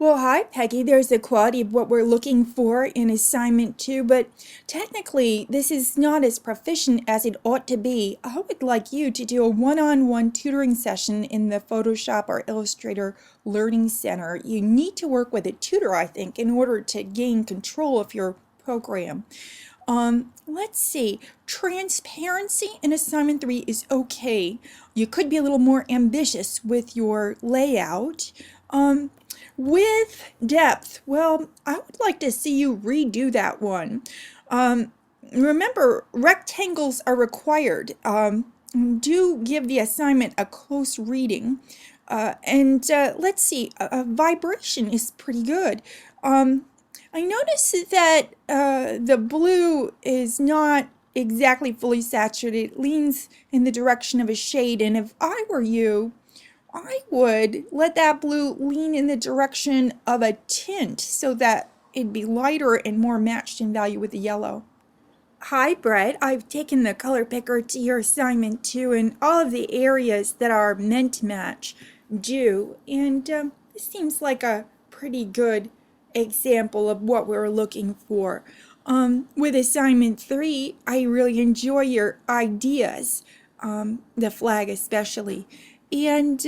Well, hi, Peggy. There's the quality of what we're looking for in assignment two, but technically, this is not as proficient as it ought to be. I would like you to do a one-on-one tutoring session in the Photoshop or Illustrator Learning Center. You need to work with a tutor, I think, in order to gain control of your program. Let's see. Transparency in assignment three is okay. You could be a little more ambitious with your layout. Um, with depth, well, I would like to see you redo that one. Um, Remember, rectangles are required. Do give the assignment a close reading. And let's see, vibration is pretty good. I noticed that the blue is not exactly fully saturated. It leans in the direction of a shade, and if I were you, I would let that blue lean in the direction of a tint so that it'd be lighter and more matched in value with the yellow. Hi, Brett. I've taken the color picker to your assignment too, and all of the areas that are meant to match do. And this seems like a pretty good example of what we're looking for. With assignment three, I really enjoy your ideas, the flag especially. And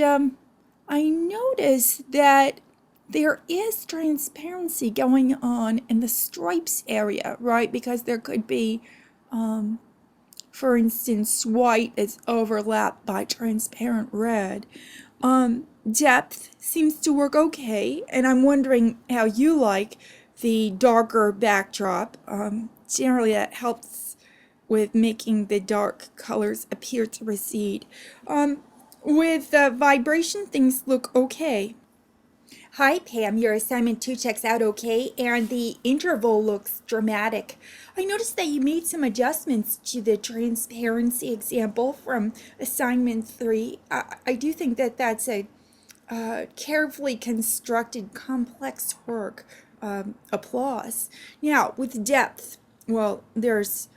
I noticed that there is transparency going on in the stripes area, right? Because there could be, for instance, white is overlapped by transparent red. Depth seems to work okay, and I'm wondering how you like the darker backdrop. Generally, that helps with making the dark colors appear to recede. With vibration, things look okay. Hi, Pam. Your assignment two checks out okay, and the interval looks dramatic. I noticed that you made some adjustments to the transparency example from assignment three. I do think that that's a carefully constructed, complex work. Applause. Now, with depth, well, there's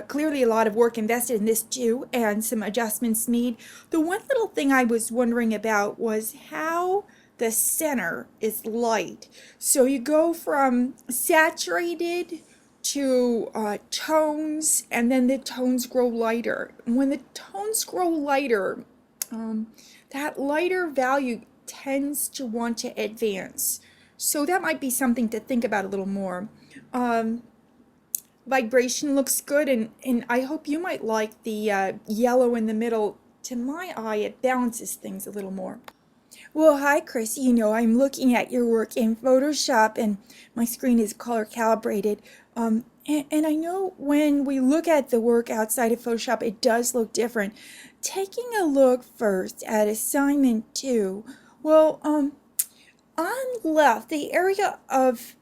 clearly a lot of work invested in this too, and some adjustments made. The one little thing I was wondering about was how the center is light. So you go from saturated to tones, and then the tones grow lighter. When the tones grow lighter, that lighter value tends to want to advance. So that might be something to think about a little more. Um, Vibration looks good, and I hope you might like the yellow in the middle. To my eye, it balances things a little more. Well, hi, Chris. I'm looking at your work in Photoshop, and my screen is color calibrated. And I know when we look at the work outside of Photoshop, it does look different. Taking a look first at assignment two, well, on left, the area of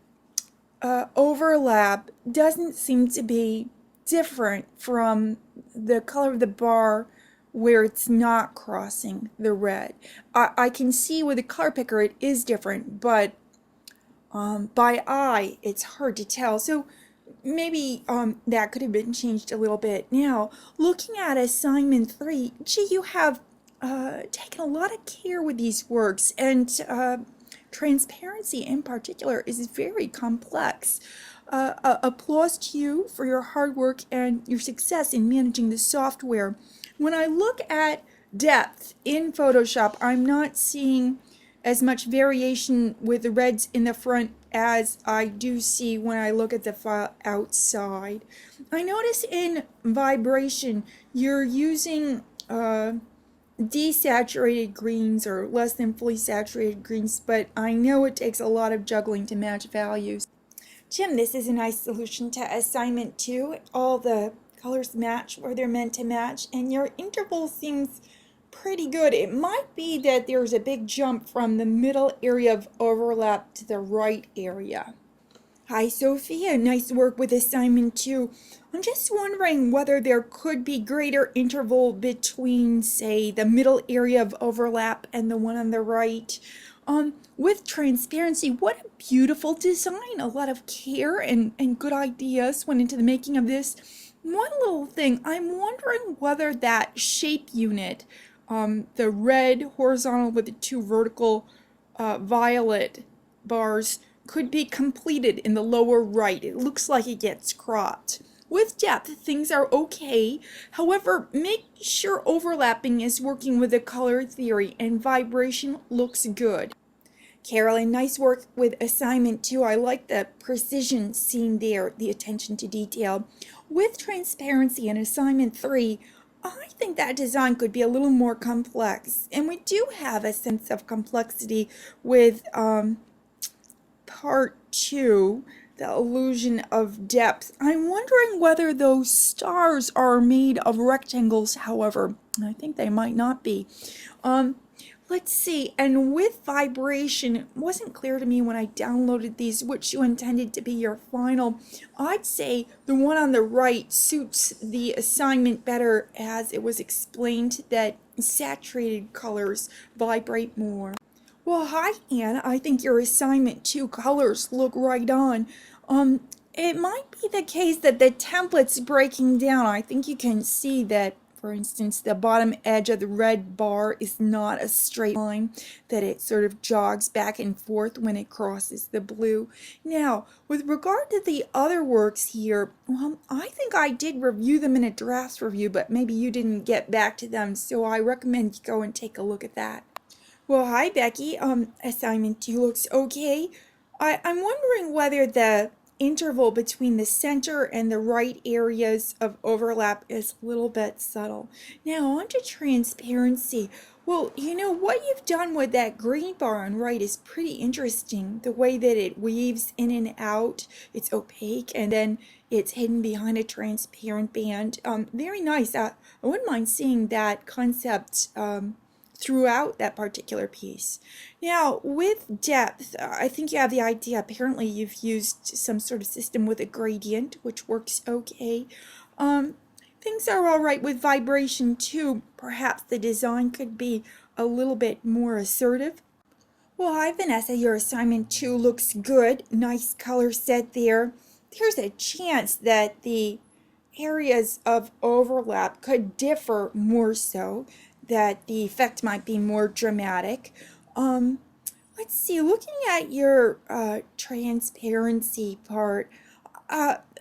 overlap doesn't seem to be different from the color of the bar where it's not crossing the red. I can see with the color picker it is different, but by eye it's hard to tell. So maybe that could have been changed a little bit. Now, looking at assignment three, gee, you have taken a lot of care with these works, and transparency in particular is very complex. Applause to you for your hard work and your success in managing the software. When I look at depth in Photoshop, I'm not seeing as much variation with the reds in the front as I do see when I look at the file outside. I notice in vibration you're using desaturated greens or less than fully saturated greens, but I know it takes a lot of juggling to match values. Jim, this is a nice solution to assignment two. All the colors match where they're meant to match, and your interval seems pretty good. It might be that there's a big jump from the middle area of overlap to the right area. Hi, Sophia. Nice work with assignment two. I'm just wondering whether there could be greater interval between, say, the middle area of overlap and the one on the right. With transparency, what a beautiful design. A lot of care and good ideas went into the making of this. One little thing, I'm wondering whether that shape unit, the red horizontal with the two vertical violet bars could be completed in the lower right. It looks like it gets cropped. With depth, things are okay. However, make sure overlapping is working with the color theory and vibration looks good. Carolyn, nice work with assignment 2. I like the precision seen there, the attention to detail. With transparency in assignment 3, I think that design could be a little more complex. And we do have a sense of complexity with part 2, the illusion of depth. I'm wondering whether those stars are made of rectangles, however. I think they might not be. Let's see, and with vibration, it wasn't clear to me when I downloaded these which you intended to be your final. I'd say the one on the right suits the assignment better, as it was explained that saturated colors vibrate more. Well, hi, Anne. I think your assignment 2 colors look right on. It might be the case that the template's breaking down. I think you can see that, for instance, the bottom edge of the red bar is not a straight line, that it sort of jogs back and forth when it crosses the blue. Now, with regard to the other works here, well, I think I did review them in a drafts review, but maybe you didn't get back to them, so I recommend you go and take a look at that. Well, hi, Becky. Assignment 2 looks okay. I'm wondering whether the interval between the center and the right areas of overlap is a little bit subtle. Now, on to transparency. Well, you know, what you've done with that green bar on right is pretty interesting. The way that it weaves in and out, it's opaque, and then it's hidden behind a transparent band. Very nice. I wouldn't mind seeing that concept throughout that particular piece. Now, with depth, I think you have the idea. Apparently, you've used some sort of system with a gradient, which works okay. Things are all right with vibration, too. Perhaps the design could be a little bit more assertive. Well, hi, Vanessa. Your assignment 2 looks good. Nice color set there. There's a chance that the areas of overlap could differ more so, that the effect might be more dramatic. Let's see, looking at your transparency part,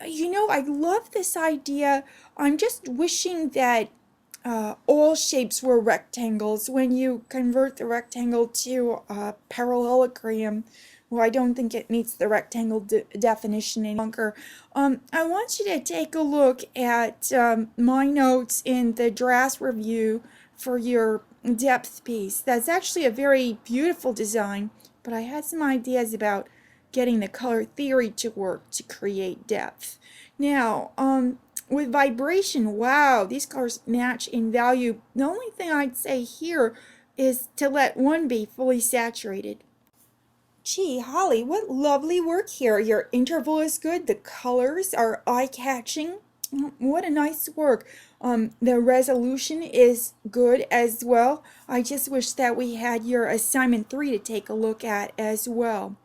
you know, I love this idea. I'm just wishing that all shapes were rectangles. When you convert the rectangle to a parallelogram, well, I don't think it meets the rectangle definition any longer. I want you to take a look at my notes in the drafts review for your depth piece. That's actually a very beautiful design, but I had some ideas about getting the color theory to work to create depth. Now, with vibration, wow, these colors match in value. The only thing I'd say here is to let one be fully saturated. Gee, Holly, what lovely work here. Your interval is good. The colors are eye-catching. What a nice work. The resolution is good as well. I just wish that we had your assignment 3 to take a look at as well.